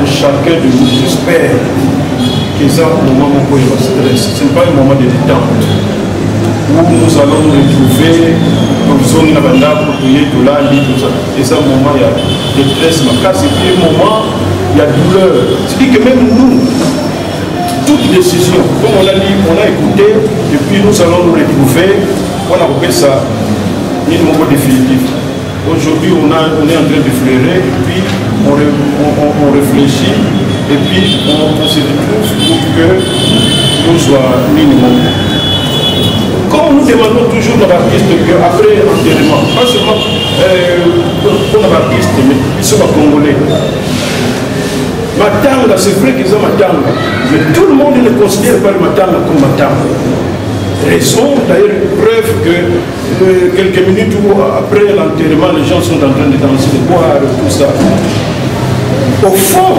chacun de nous espère que c'est un moment où il va stress. Ce n'est pas un moment de détente où nous allons nous retrouver dans une zone pour payer de là, et c'est un moment il y a détresse, mais c'est un moment il y a douleur. C'est-à-dire que même nous, toute décision, comme on l'a dit, on a écouté, et puis nous allons nous retrouver, on a repris ça, ni le moment définitif. Aujourd'hui, on est en train de fleurer, et puis on réfléchit, et puis on se retrouve pour que nous soyons minimum. Comme nous demandons toujours dans l'artiste qu'après l'enterrement, pas seulement pour l'artiste, mais ils sont congolais. Matanga, c'est vrai qu'ils ont Matanga, mais tout le monde ne considère pas le Matanga comme Matanga. Raison, d'ailleurs, preuve que quelques minutes après l'enterrement, les gens sont en train de danser, de boire, tout ça. Au fond,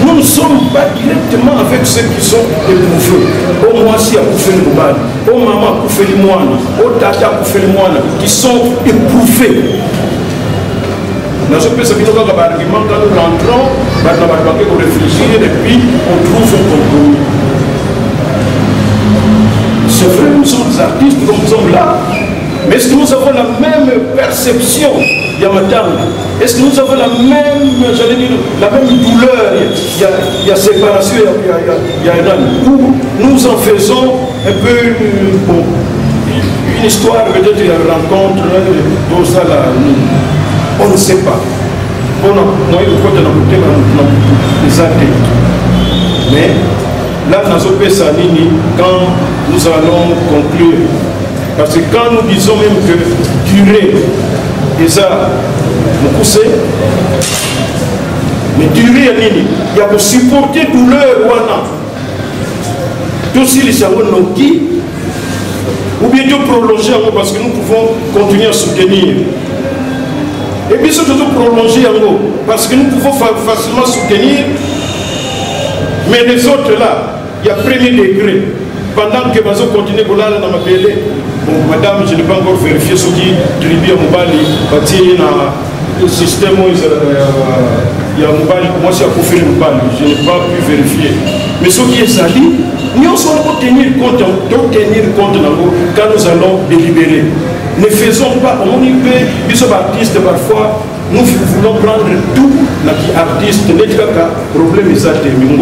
nous ne sommes pas directement avec ceux qui sont éprouvés. Au Moissi a bouffé le Moubal, au Maman a bouffé le Moine, au Tata a bouffé le Moine, qui sont éprouvés. Dans ce pays, quand nous rentrons, on réfléchit et puis on trouve un compromis. C'est vrai, nous sommes des artistes, comme nous sommes là, mais est-ce que nous avons la même perception Yamatanga? Est-ce que nous avons la même, j'allais dire, la même douleur? Il y a séparation, il y a où nous en faisons un peu bon, une histoire, peut-être il y a une rencontre, tout ça là, on ne sait pas. Bon, non, il faut que nous mais là, dans ce pays, quand nous allons conclure, parce que quand nous disons même que durer, déjà, nous poussons, mais durer, il y a pour supporter douleur, tout si les savons qui, ou bien de prolonger parce que nous pouvons continuer à soutenir. Et puis surtout prolonger parce que nous pouvons facilement soutenir, mais les autres là, il y a premier degré. Pendant que nous continuons à dans ma BD, bon, madame, je n'ai pas encore vérifié ce qui tribu à Moubali, le système, il y a Moubali, moi c'est à Koufé Moubali, je n'ai pas pu vérifier. Mais ce qui est sali, nous allons tenir compte quand nous allons délibérer. Ne faisons pas, on y peut, nous sommes artistes parfois, nous voulons prendre tout, l'artiste, n'est pas problème, mais ça termine.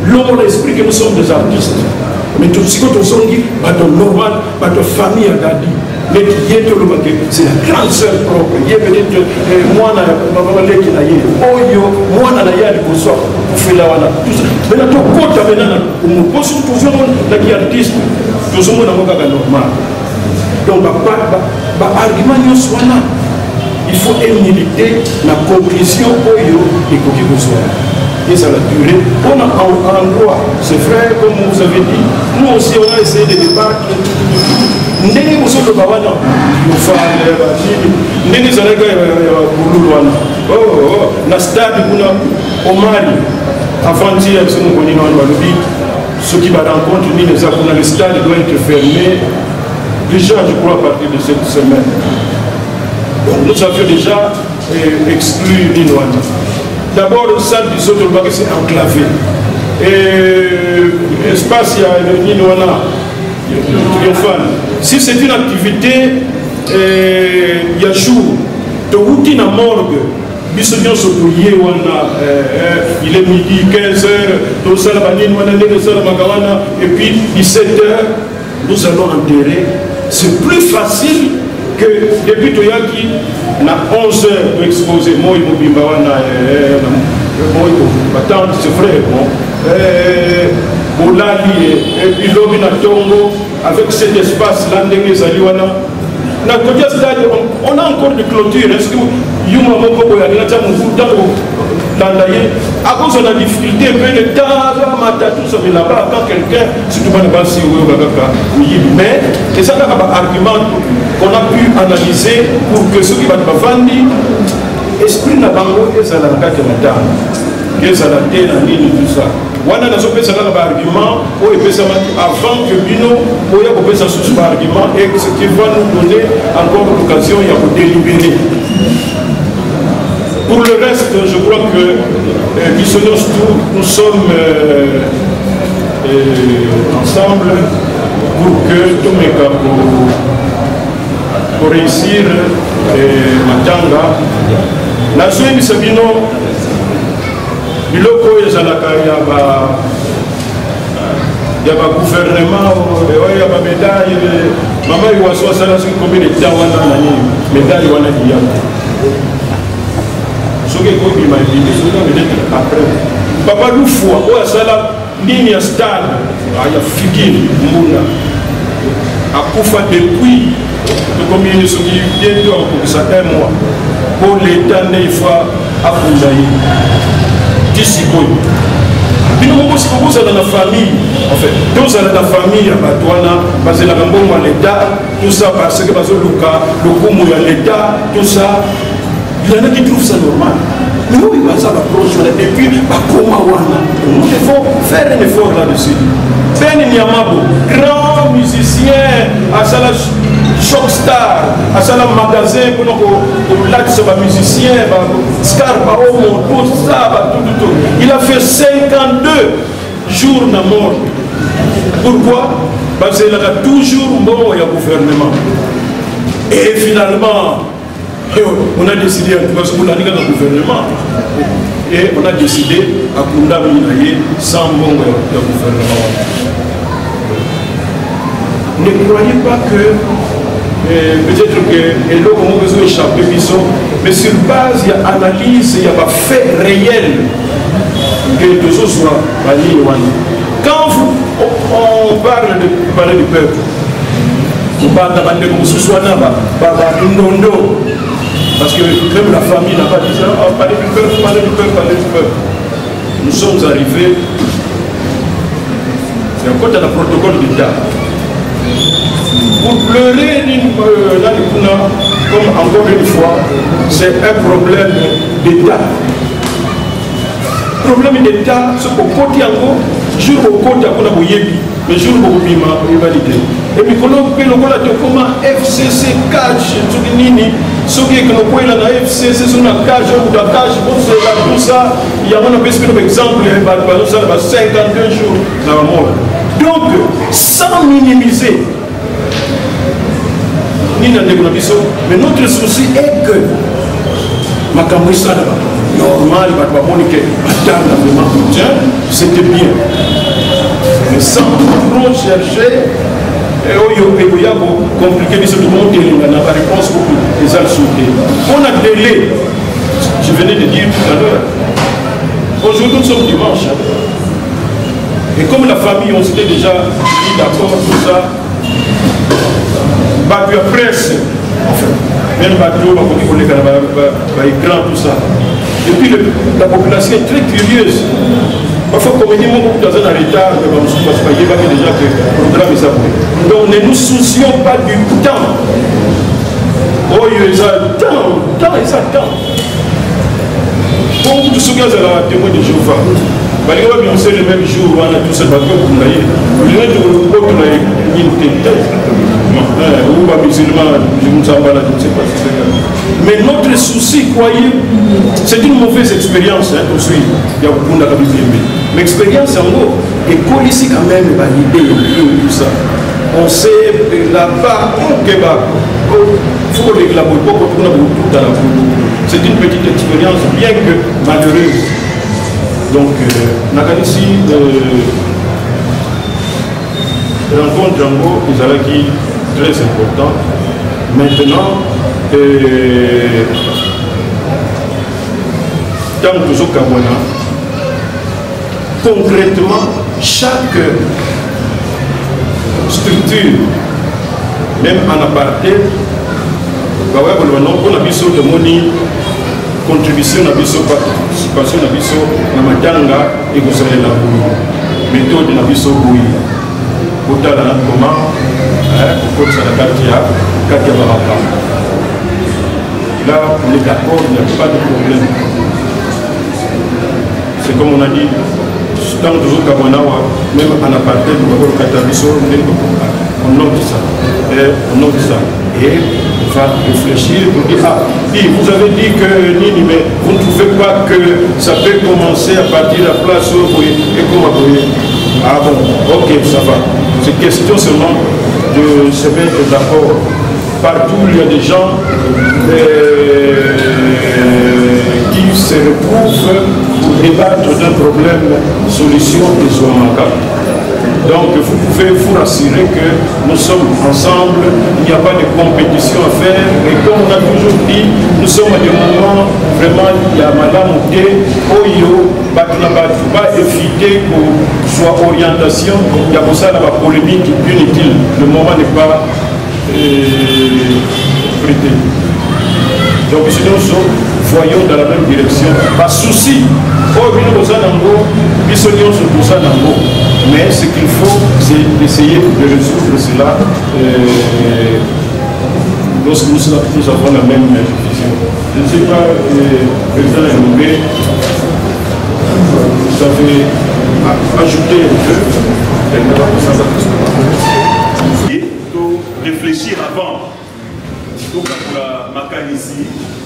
L'homme l'esprit que nous sommes des artistes. Mais tout ce que nous sommes dit, normal, notre famille a dit. C'est la grande sœur propre. Il y a peut-être moi, donc, il faut humilité, la conclusion, et ça va durer. On a un endroit, c'est vrai, comme vous avez dit, nous aussi on a essayé de débattre. Avant-hier, ceux qui va rencontrer le stade doit être fermé. Déjà, je crois, à partir de cette semaine. Donc, nous avions déjà exclu Ninoana. D'abord, le salle du Sotoba, c'est enclavé. Et l'espace, il y a Ninoana, triomphal. Si c'est une activité, il y a jour, de routine à morgue. Il est midi, 15h, et puis 17h, nous allons enterrer. C'est plus facile que depuis Toyaki, on a 11 heures pour exposer. Moi, il m'a c'est vrai, bon. Et puis l'homme Tongo, avec cet espace là, on a encore des clôtures. Est-ce que à cause de la difficulté, de temps, tout ça, mais là-bas, quand quelqu'un, surtout pas mais c'est ça un argument qu'on a pu analyser pour que ceux qui vont vendre, esprit n'a pas et ça n'a pas de temps, et ça n'a pas de tout ça. wana nazopesa kaka baargument oyo epesamaki avant que bino oya kopesa susu baargument et ce qui va nous donner encore l'occasion ya kodélibérer. Pour le reste, je crois que nous sommes ensemble pour que tout mes cas pour réussir matanga. La soie bisabino biloko ezalaka ya ba gouvernement ya ba médaille mama iwaso asala soki combien de temps wana nani médaille wana diyaka soki ekobima ebimi soki peut-être après papa lufwa oyo asala nini ya stade ya fikiri mbunda akufa depuis tokomi soki bientôt akokisa un mois po l'état nde ifwa akunda ye disikoyo bino moko sikobozala na famille en fait tozala na famille ya bato wana bazelaka mbongo ya l'état tout ça parce que bazoluka lokumu ya l'état tout ça. Il y en a qui trouvent ça normal. Mais oui, ça va approcher et puis nous devons faire un effort là-dessus. Ben Niamabo, grand musicien, à Sala Shock Star, à Sala Magasin, pour l'axe de musicien, Scar Baomo, tout ça, tout. Il a fait 52 jours de mort. Pourquoi? Parce qu'il a toujours mort au gouvernement. Et finalement, on a décidé, parce qu'on a dit dans le gouvernement, et on a décidé à condamner sans bon gouvernement. Ne croyez pas que peut-être que l'eau comme on veut échapper, mais sur base, il y a analyse, il y a pas fait réel que les choses soient bannies. Quand on parle du peuple, on parle de parce que même la famille n'a pas dit ça, parler du peuple, parler du peuple, parler du peuple. Nous sommes arrivés, c'est encore dans le protocole d'État. Pour pleurer, comme encore une fois, c'est un problème d'État. Problème d'État, c'est pour côté encore, jour au côté, mais jour au bima, rivalité. Et puis, quand on peut le voir, comment FCC catch, ce qui est que nous pouvons la FCC, c'est une cage ou la cage, tout ça, il y a un exemple, 52 jours dans le monde. Donc, sans minimiser, mais notre souci est que ma caméra normal, c'était bien. Mais sans trop chercher, compliqué, mais c'est tout le monde qui a la réponse pour les alsoutés. On a délai, je venais de dire tout à l'heure. Aujourd'hui, nous sommes dimanche. Et comme la famille, on s'était déjà dit d'accord, tout ça, Bacu à presse, même Bacu, écran, tout ça. Et puis la population est très curieuse. Parfois, comme on dit, beaucoup dans un retard, parce qu'il y a déjà que le programme est ça. Donc, ne nous soucions pas du temps. Oh, il y a le temps. Pour tous ceux qui ont la témoin de Jéhovah, le même jour, on a tout ça, mais notre souci, croyez, c'est une mauvaise expérience. Mais l'expérience en gros, et ici quand même, tout ça. On sait là-bas, il faut que la c'est une petite expérience, bien que malheureuse. Donc, Nakanisi, rencontre Django, Izalaki, très important. Maintenant, dans toujours Kabwana, concrètement, chaque structure, même en aparté, on a besoin de monnaie. Contribution à biso, participation à biso, na matanga et vous savez la méthode na biso oui. Autant là comment pour ça la carte baraka. Là on est d'accord, il n'y a pas de problème. C'est comme on a dit, tant que vous Kamanawa, même en apartheid, au Katabiso, on note ça. On note ça. Et on va réfléchir pour dire, ah, vous avez dit que Nini, mais vous ne trouvez pas que ça peut commencer à partir de la place où vous et comment vous. Ah bon, ok, ça va. C'est question seulement de se mettre d'accord. Partout, il y a des gens qui se retrouvent pour débattre d'un problème, solution et soit manquable. Donc, vous pouvez vous rassurer que nous sommes ensemble, il n'y a pas de compétition à faire. Et comme on a toujours dit, nous sommes à des moments, vraiment, il y a madame Outé, Oyo, Baklaba, il ne faut pas éviter que soit orientation, il y a pour ça la polémique inutile. Le moment n'est pas prêté. Donc, sinon, nous voyons dans la même direction. Pas souci. Mais ce qu'il faut, c'est d'essayer de résoudre cela lorsque nous avons la même vision. Je ne sais pas, président Ndombé, vous avez ajouté un peu. Réfléchir avant. Donc pour la Macan ici,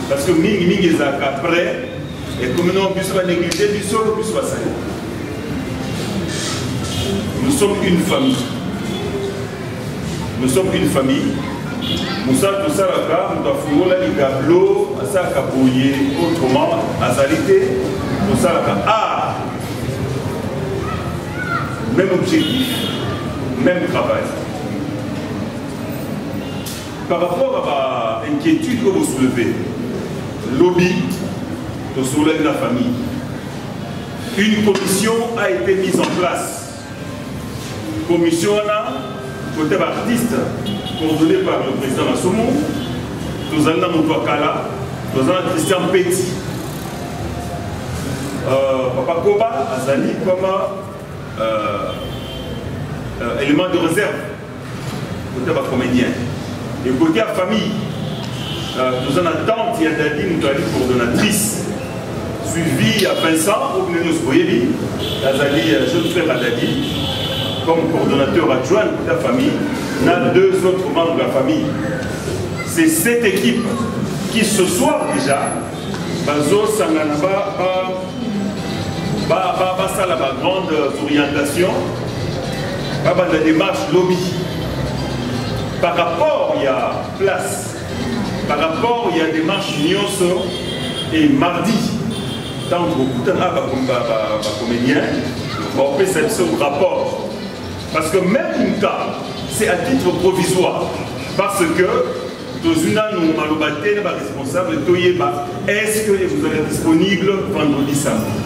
parce que Mingi est après, et comme nous puissions pas négliger du sol, plus pas ça. Nous sommes une famille. Nous sommes une famille. Nous sommes tous à la gare, nous avons fait les gablots, à ça à bouiller, autrement, à salité, nous sommes à la gare. Ah! Même objectif, même travail. Par rapport à l'inquiétude que vous soulevez, lobby, de soulever la famille, une commission a été mise en place. Commission côté artiste, coordonnée par le président Massoumou, nous avons Moutouakala, nous avons Christian Petit, Papa Koba, Azali, comme élément de réserve, côté comédien. Et côté la famille, nous avons tante Yadadi, nous avons coordonnatrice, suivie à Vincent, Ognenius Boyebi, Azali, jeune frère Adadi, comme coordonnateur adjoint de la famille, on a 2 autres membres de la famille. C'est cette équipe qui ce soir déjà, Bazo Sanganaba, la grande orientation, la démarche lobby. Par rapport, il y a place. Par rapport, il y a des marches Nyonso et mardi, tant que beaucoup de comédiens, on fait ce rapport. Parce que même une cas, c'est à titre provisoire. Parce que, dans une année, nous avons responsable, est-ce que vous allez être disponible vendredi samedi?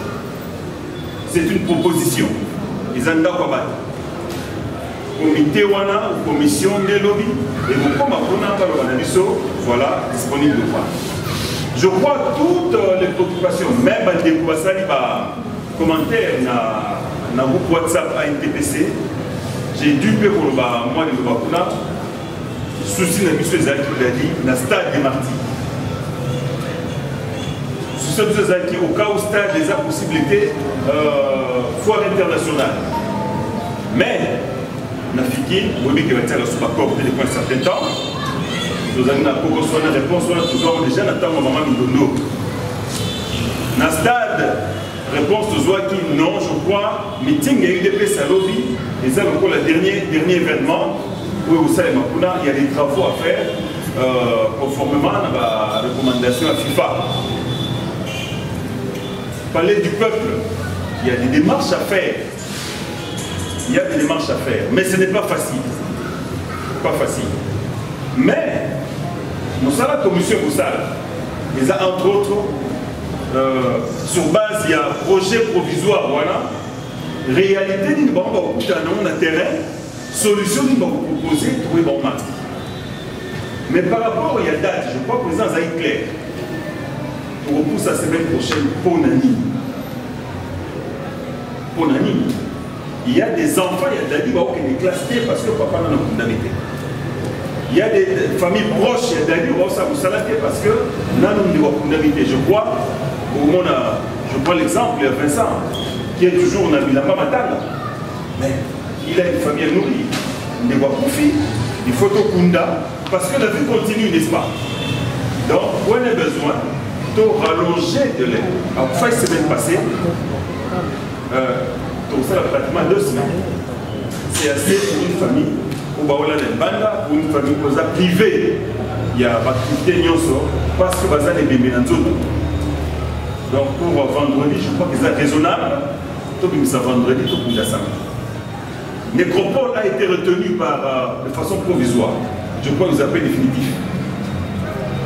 C'est une proposition. Ils ont d'accord. Comité Wana, commission des lobbies, et vous comme voilà, disponible ou pas. Je crois que toutes les préoccupations, même des commentaires dans le groupe WhatsApp à NTPC, j'ai dû faire pour moi de Bakuna, souci de M. Zaki Dadi, dans le stade des martyrs. Souci de M. Zaki, au cas où le stade des possibilités, foire internationale. Mais, Nafiki, vous voyez qu'il va être sur la corde depuis un certain temps. Nous avons une réponse, nous avons déjà attendu maman Mindondo. Dans le stade, réponse de Zouaki, non, je crois, meeting et UDP Salobi, et ça encore le dernier événement, où vous savez, il y a des travaux à faire conformément à la recommandation à FIFA. Parler du peuple, il y a des démarches à faire. Il y a des démarches à faire, mais ce n'est pas facile. Pas facile. Mais, nous sommes la commission Boussal. Ils ont entre autres, sur base, il y a un projet provisoire, voilà. Réalité, nous avons un terrain, solution, nous avons proposé, trouver bon marché. Mais par rapport à la date, je crois que le président Zaïd clair. On repousse la semaine prochaine pour Nani. Pour Nani. Il y a des enfants, il y a des gens qui sont classés parce que papa n'a pas condamné. Il y a des familles proches, il y a des gens qui sont salatés parce que n'a pas condamné. Je crois, je prends l'exemple, il y a Vincent. qui est toujours dans la Matanga. Mais il a une famille à nourrir. Il voit profit, il faut tout Kunda, parce que la vie continue, n'est-ce pas? Donc, on a besoin de rallonger de l'aide. Alors, fin semaine passée, donc ça, pratiquement 2 semaines. C'est assez pour une famille, pour une famille privée. Il y a activité parce que Bazan est bébé dans tout. Donc pour vendredi, je crois que c'est raisonnable. Tout ça vendredi, tout pour ça. Nécropole a été retenu de façon provisoire. Je crois que vous appelez définitif.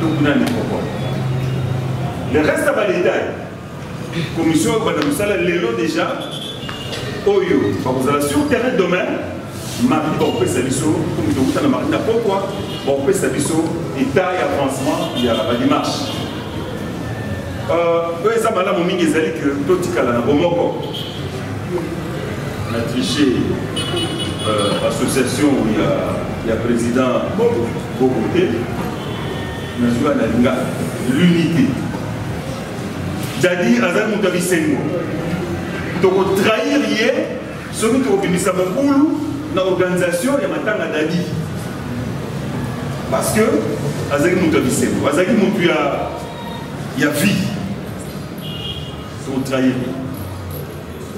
Tout pour la nécropole. Le reste à détail. Commission Madame Lélo déjà. Oyo, vous allez sur le terrain demain. Mardi, on peut s'aviser, comme je vous dis, mardi, pourquoi on peut s'aviser, état et avancement, il y a la démarche. Ça m'a dit que tout est là, on a triché l'association où il y a le président Bogoté, l'unité. Jadi, Azan Moutavi Sengo. Donc, trahir hier, celui qui a obéi à mon boulot, dans l'organisation, il y a maintenant un Dadi. Parce que, Azaki Moutavi Sengo, Azaki Moutavi, il y a vie. C'est trahir.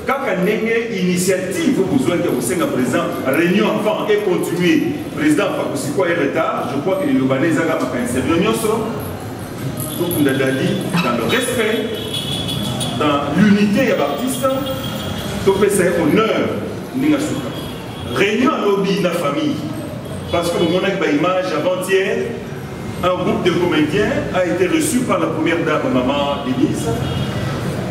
Quand il y a une initiative, vous besoin que vous soyez présent, réunion avant et continuer. Président, c'est quoi le retard? Je crois que les Libanais ont fait une réunion sur. Donc, on a dit, dans le respect, dans l'unité et baptiste, tout c'est honneur. Réunion à lobby de la famille. Parce que mon image avant-hier, un groupe de comédiens a été reçu par la première dame, maman Denise.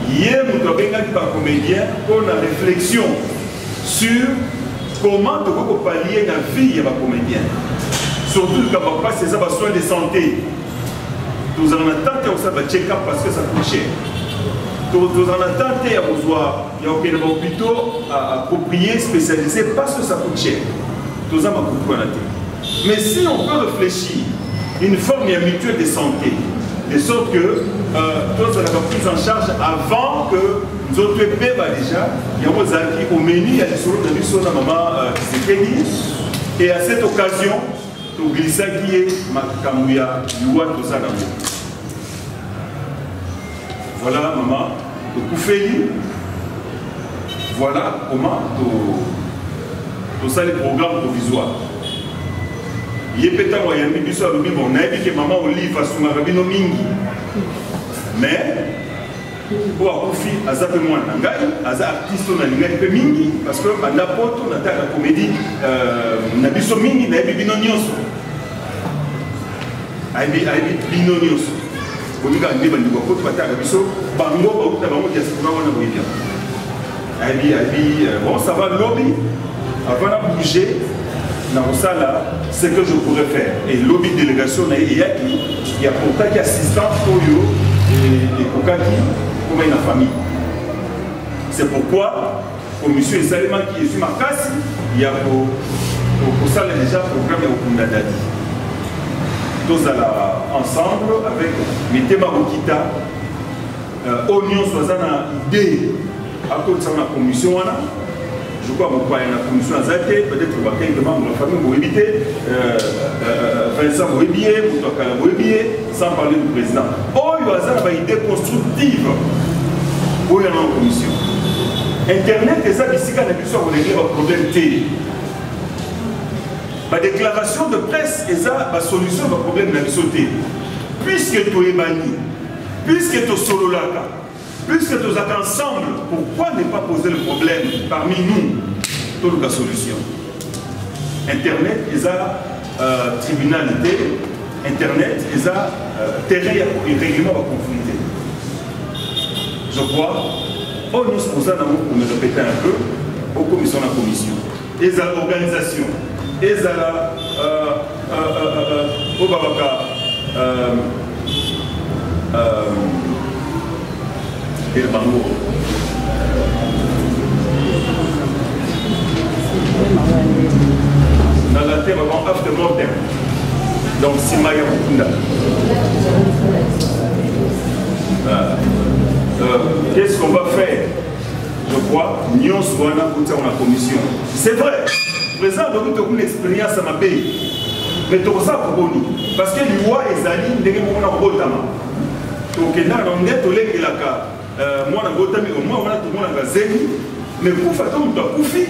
Hier, nous avons par comédien pour la réflexion sur comment tu peux pallier la vie de comédien. Surtout quand on passe ces soins de santé. Nous en attendons que ça va check-up parce que ça coûte cher. Nous en attendons qu'il y a un hôpital approprié, spécialisé parce que ça coûte cher. Nous en avons beaucoup en attente. Mais si on peut réfléchir une forme mutuelle de santé, de sorte que tous on a pris en charge avant que nous autres déjà, il y a au menu, il y a des choses de la maman et à cette occasion, nous glissons qui est Makamouya, Yuwa, tout ça dans le monde. Voilà, maman, le Koufeli. Voilà comment tout ça, les programmes provisoires. Il y a peut-être un moyen de dire que maman au lit face à Rabino Mingi. Mais, pour avoir fait un peu moins d'angai, un artiste on a un Mingi, parce que à n'importe on a la comédie, on a biso Mingi, on a bino nyoso. Bino nyoso. On dit qu'il y a des gens qui ont bango, bon, ça va lobby, avant de bouger, ce que je pourrais faire. Et lobby de délégation, il y a pourtant qui assistant et Kokaki, comme une famille. C'est pourquoi, comme M. Salima qui est sur ma casse, il y a pour ça déjà programme au Kundadadi. Tous ensemble avec Mitema Rokita, Oignon soit une idée à cause de la commission. Je crois que la commission a été peut-être quelques membres de la famille vont éviter, Vincent Boébié, Moutokala Boébié, sans parler du président. Oh, il y a une idée constructive pour la commission. Internet, c'est ça, ici, quand on a pu régler le problème télé. Ma déclaration de presse est ça, ma solution au problème de la sauté. Puisque tu es banni, puisque tu es solo là, puisque tu es ensemble, pourquoi ne pas poser le problème parmi nous, toute la solution? Internet est ça, tribunalité, Internet est ça, terrain et règlement de conflit. Je crois, nous sommes pour me répéter un peu, aux commissions de la commission, et à l'organisation. Ezala Obabaka et le Bango. Dans la terre avant after mortem. Donc Simaya Mukunda. Qu'est-ce qu'on va faire? Je crois, nous sommes dans la commission. C'est vrai, présent, nous avons une expérience à ma pays. Mais tout ça pour nous. Parce que l'UA est allé, nous avons un rotama. Donc, nous avons un cas. Moi, je suis au moins, tout le monde a zéro. Mais pour faire tout, tu as koufi.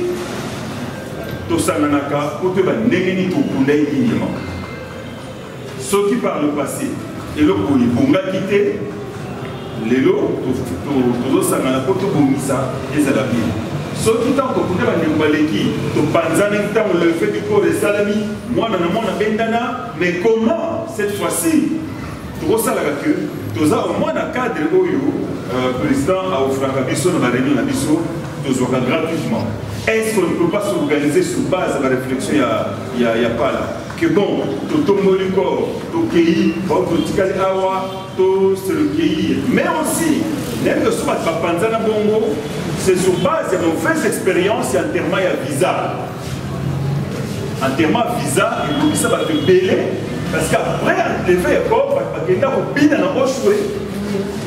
Tout ça, nous avons pour te faire n'engagner tout pour les dignement. Ceux qui par le passé, et le pour les quitter, les lots, tout ça, nous avons tout pour ça, et c'est la vie. Ceux qui t'ont coupé dans les qui, tu penses le fait du corps de salami, moi, mais comment cette fois-ci, tu vois ça là que tu as au moins un cadre où le président a offert à Bissot, dans la réunion à Bissot, tu as gratuitement. Est-ce qu'on ne peut pas s'organiser sur base de la réflexion, il n'y a pas là. Que bon, tu tombes le corps, tu pays, tu te c'est le pays. Mais aussi, même que ce soit Panzana Bongo, c'est sur base de mauvaises expériences en termes de visa. En termes de visa, il faut que ça va te bêler. Parce qu'après, les faits, il faut que tu aies un peu de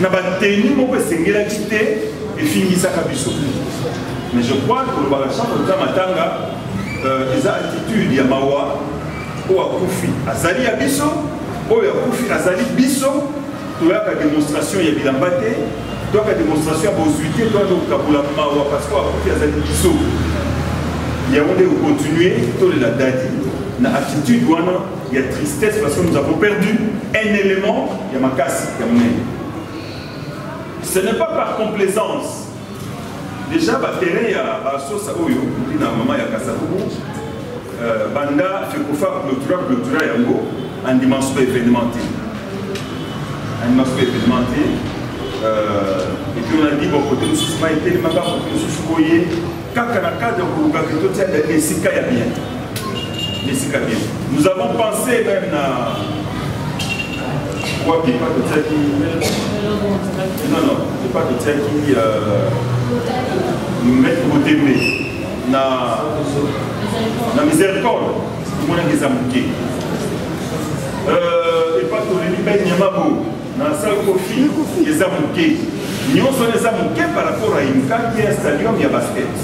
na bateni moko esengela kite efingisaka biso. Mais je crois que le chambre de matanga les attitudes ya mawa o akufi azali ya biso o ya akufi azali biso to ya ka démonstration ya bilambate to ka démonstration ya bozuité to ka kabula mawa parce que akufi azali biso ya onde continuer to la dadi na attitude wana ya tristesse parce que nous avons perdu un élément ya makasi ya mnene. Ce n'est pas par complaisance. Déjà, terrain à Sosa Oyo, na maman ya Kasavubu, Banda fait qu'on fasse clôtura yango en dimension événementielle. En dimension événementielle. Et puis on a dit bon côté nous sous ma été, ma part côté nous sous koye, kakanaka de Koukaketo tiens les sika ya bien. Les sika bien. Nous avons pensé même à quoi qui pas de ça qui non c'est pas de ça qui nous mettre au début na miséricorde tout le monde les a manqué et pas tout les libères nyamabo na salle kofi les a manqué nous sommes les a manqué par rapport à Imka qui est un stadium il y a basket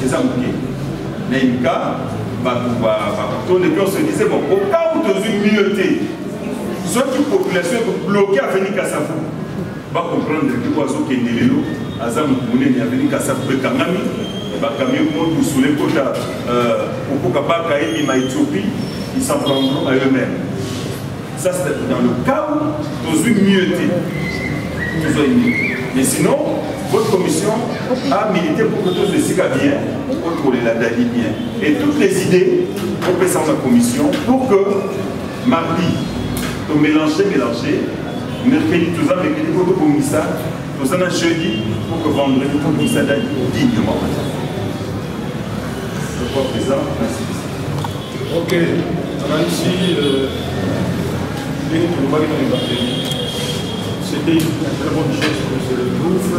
les a manqué mais Imka on se disait bon au cas où tu as une mieuxté ceux qui population bloquée à venir Kassafou va comprendre que l'oiseau qui est né là, Azam Mouné à venir Kassafou et Kangami, et bah camion monte sous les quotas au Kokabaka et Éthiopie, ils s'en prendront à eux-mêmes. Ça c'est dans le cas où nous sommes mieuxtés. Mais sinon, votre commission a milité pour que tout ceci va bien, pour que la DADI bien. Et toutes les idées, on peut ça dans la commission pour que mardi, to mélanger, mercredi, tout ça, mercredi, pour que ça, tout ça, jeudi, pour que vendredi, pour que ça aille dignement. Je crois que ça, merci. Ok, on a ici, c'était une très bonne chose que je le trouve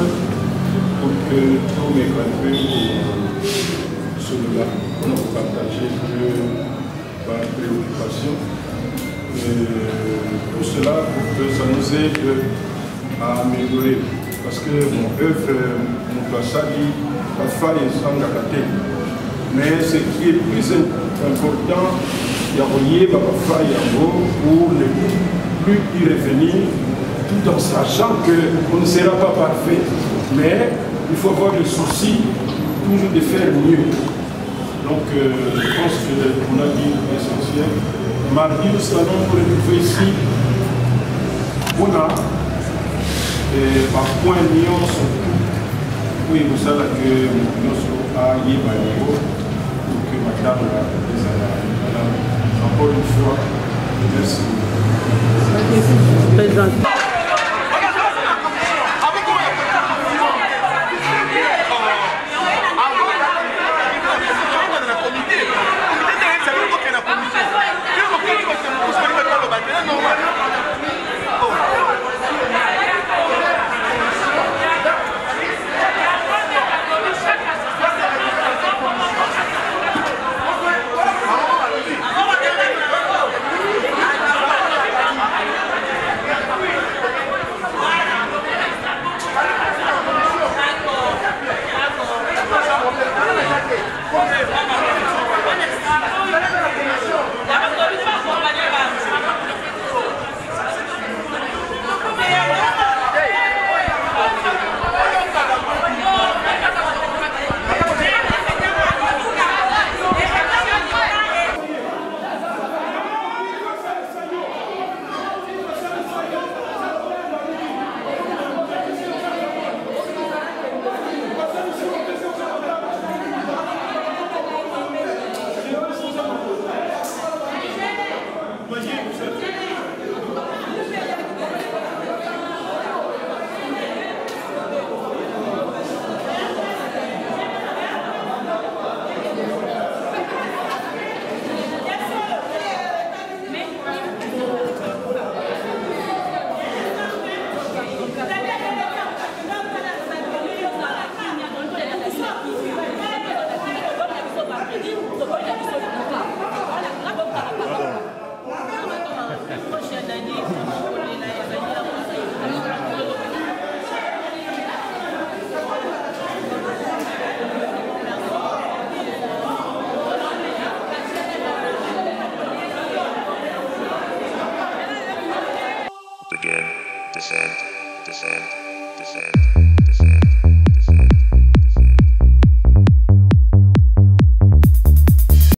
pour que tous mes gradués soient là, pour nous partager ma préoccupation. Tout cela pour que ça nous aide à améliorer. Parce que mon œuvre, mon passage, la faille est sans gâter. Mais ce qui est plus important, il y a relié la faille en haut pour ne plus y revenir, tout en sachant qu'on ne sera pas parfait. Mais il faut avoir le souci toujours de faire mieux. Donc je pense qu'on a dit l'essentiel. Mardi, nous allons nous retrouver ici. On a par point million surtout. Oui, vous savez que nous sommes à Yébaïo pour que madame encore une fois, merci.